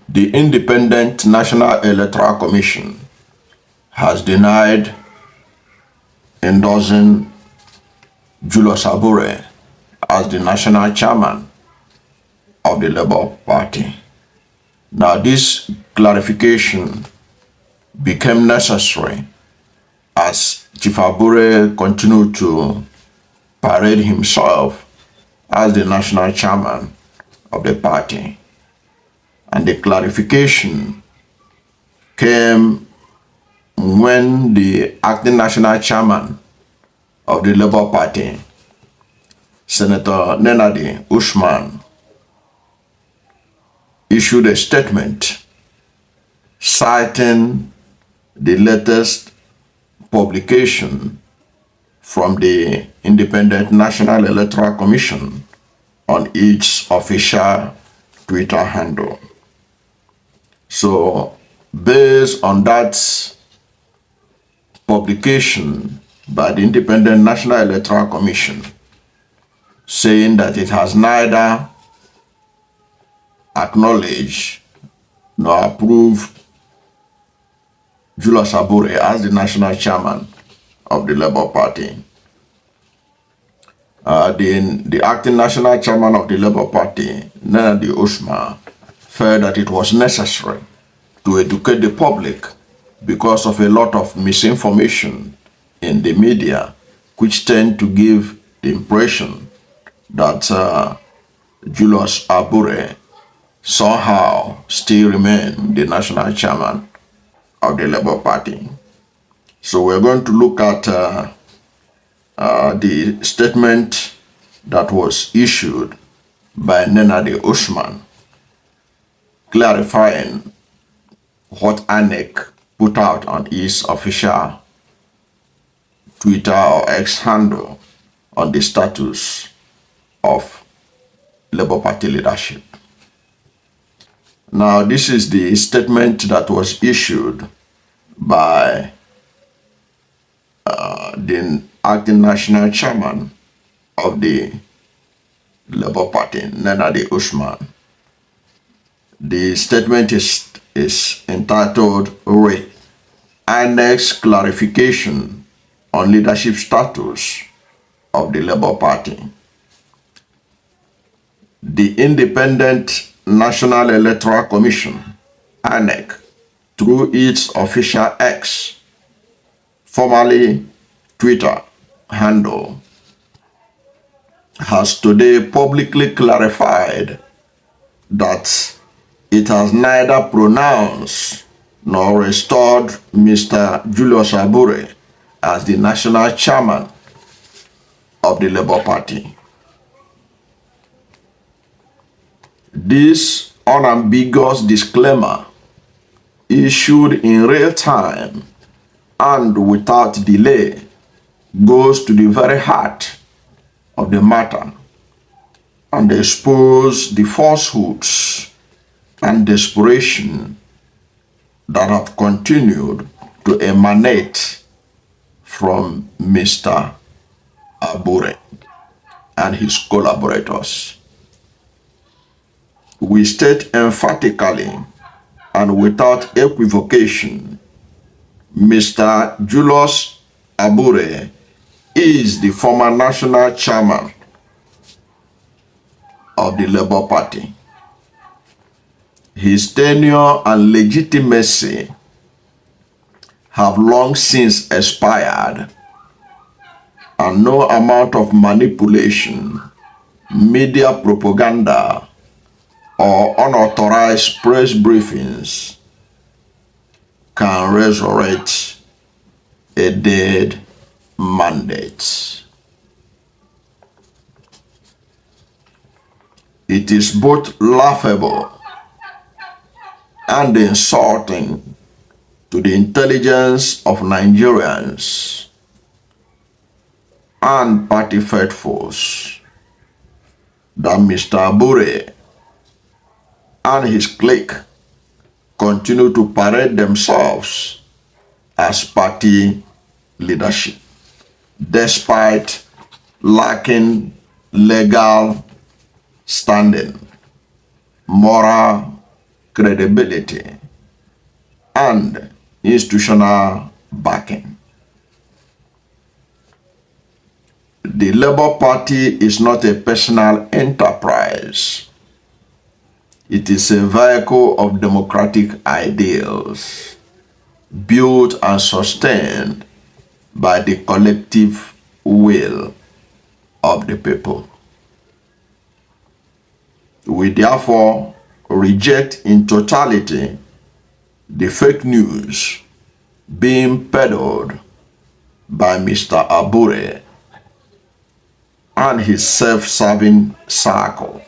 The Independent National Electoral Commission has denied endorsing Julius Abure as the national chairman of the Labour Party. Now, this clarification became necessary as Chief Abure continued to parade himself as the national chairman of the party. And the clarification came when the acting national chairman of the Labour Party, Senator Nenadi Usman, issued a statement citing the latest publication from the Independent National Electoral Commission on its official Twitter handle. So, based on that publication by the Independent National Electoral Commission, saying that it has neither acknowledged nor approved Julius Abure as the national chairman of the Labour Party. The acting national chairman of the Labour Party, Nenadi Usman, felt that it was necessary to educate the public because of a lot of misinformation in the media, which tend to give the impression that Julius Abure somehow still remain the national chairman of the Labour Party. So we're going to look at the statement that was issued by Nenadi Usman, clarifying what INEC put out on its official Twitter or X handle on the status of Labour Party leadership. Now, this is the statement that was issued by the acting national chairman of the Labour Party, Nenadi Usman. The statement is entitled INEC's Clarification on Leadership Status of the Labour Party. The Independent National Electoral Commission, INEC, through its official X, formerly Twitter handle, has today publicly clarified that it has neither pronounced nor restored Mr. Julius Abure as the national chairman of the Labour Party. This unambiguous disclaimer, issued in real time and without delay, goes to the very heart of the matter and expose the falsehoods and desperation that have continued to emanate from Mr. Abure and his collaborators. We state emphatically and without equivocation, Mr. Julius Abure is the former national chairman of the Labour Party. His tenure and legitimacy have long since expired, and no amount of manipulation, media propaganda, or unauthorized press briefings can resurrect a dead mandate. It is both laughable and insulting to the intelligence of Nigerians and party faithfuls that Mr. Abure and his clique continue to parade themselves as party leadership, despite lacking legal standing, moral credibility, and institutional backing. The Labour Party is not a personal enterprise. It is a vehicle of democratic ideals, built and sustained by the collective will of the people. We therefore reject in totality the fake news being peddled by Mr. Abure and his self-serving circle.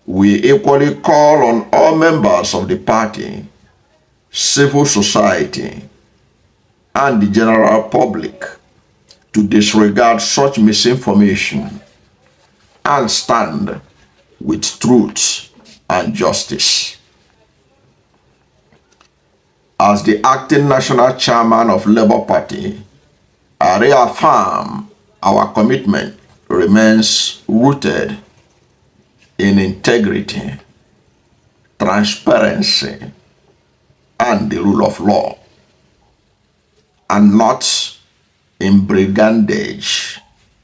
We equally call on all members of the party, civil society, and the general public to disregard such misinformation and stand with truth and justice. As the acting national chairman of Labour Party, I reaffirm our commitment remains rooted in integrity, transparency, and the rule of law, and not in brigandage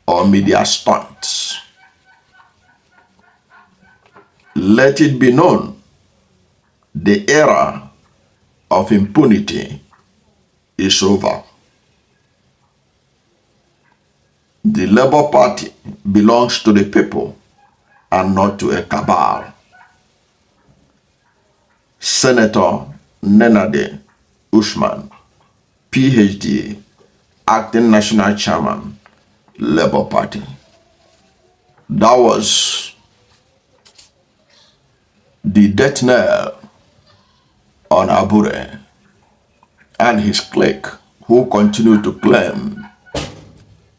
or media stunts. Let it be known, the era of impunity is over. The Labour Party belongs to the people and not to a cabal. Senator Nenadi Usman, PhD, acting national chairman, Labour Party. That was the death knell on Abure and his clique, who continue to claim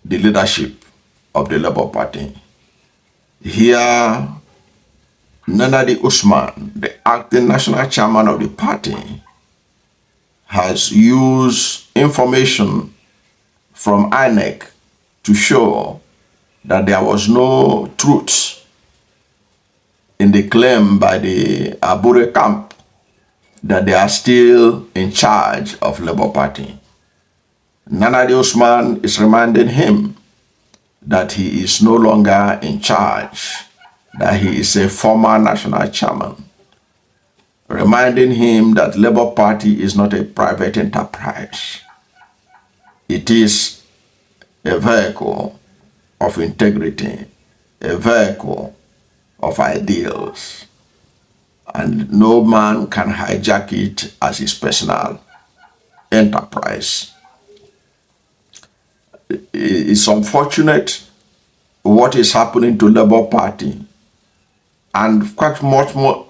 the leadership of the Labour Party. Here, Nenadi Usman, the acting national chairman of the party, has used information from INEC to show that there was no truth in the claim by the Abure camp that they are still in charge of Labour Party. Nenadi Usman is reminding him that he is no longer in charge, that he is a former national chairman, reminding him that Labour Party is not a private enterprise. It is a vehicle of integrity, a vehicle of ideals, and no man can hijack it as his personal enterprise. It's unfortunate what is happening to Labour Party, and quite much more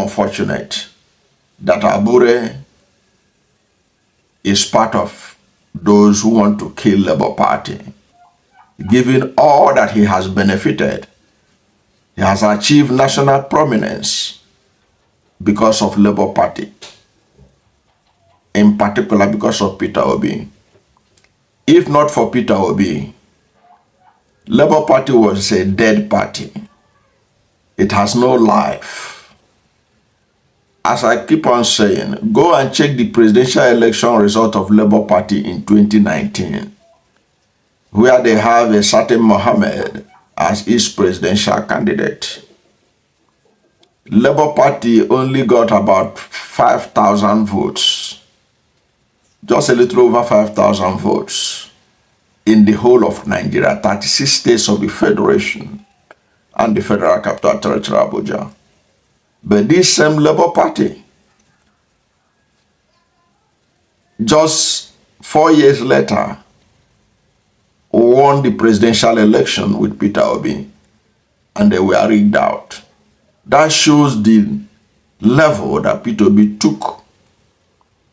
unfortunate that Abure is part of those who want to kill Labour Party. Given all that he has benefited, he has achieved national prominence because of Labour Party, in particular because of Peter Obi. If not for Peter Obi, Labour Party was a dead party. It has no life. As I keep on saying, go and check the presidential election result of Labour Party in 2019, where they have a certain Mohammed as its presidential candidate. Labour Party only got about 5,000 votes, just a little over 5,000 votes in the whole of Nigeria, 36 states of the Federation and the Federal Capital Territory, Abuja. But this same Labour Party, just 4 years later, won the presidential election with Peter Obi, and they were rigged out. That shows the level that Peter Obi took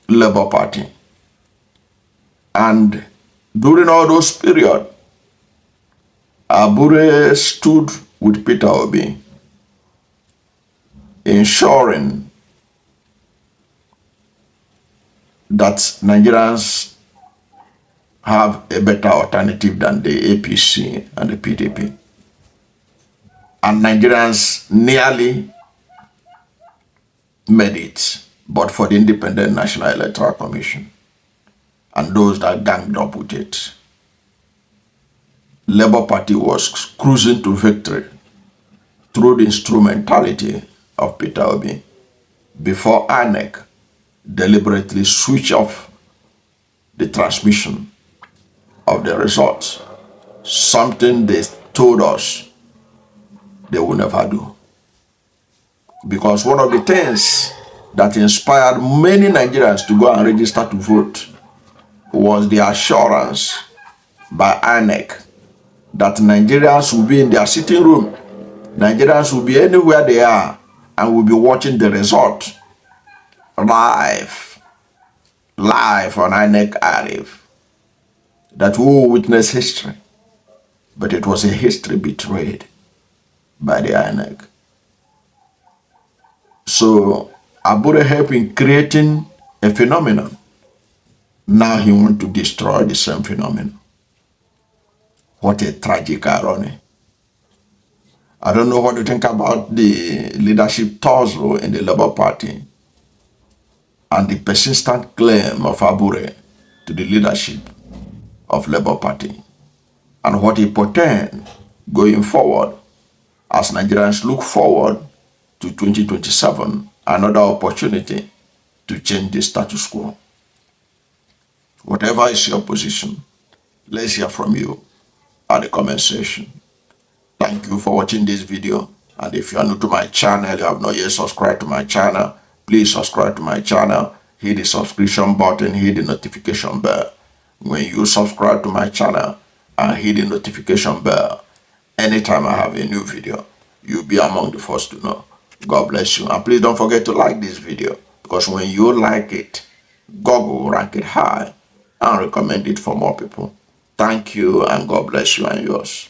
Labour Party. And during all those periods, Abure stood with Peter Obi, ensuring that Nigerians have a better alternative than the APC and the PDP. And Nigerians nearly made it, but for the Independent National Electoral Commission and those that ganged up with it. Labour Party was cruising to victory through the instrumentality of Peter Obi before INEC deliberately switched off the transmission of the results, something they told us they will never do. Because one of the things that inspired many Nigerians to go and register to vote was the assurance by INEC that Nigerians will be in their sitting room, Nigerians will be anywhere they are, and will be watching the result live on INEC Archive. That we will witness history, but it was a history betrayed by the INEC. So Abure helped in creating a phenomenon. Now he wants to destroy the same phenomenon. What a tragic irony. I don't know what you think about the leadership tussle in the Labour Party and the persistent claim of Abure to the leadership of Labour Party and what it portends going forward as Nigerians look forward to 2027, another opportunity to change the status quo. Whatever is your position, let's hear from you at the comment section. Thank you for watching this video, and if you are new to my channel, you have not yet subscribed to my channel, please subscribe to my channel, hit the subscription button, hit the notification bell. When you subscribe to my channel and hit the notification bell, anytime I have a new video, you'll be among the first to know. God bless you, and please don't forget to like this video, because when you like it, Google will rank it high and recommend it for more people. Thank you, and God bless you and yours.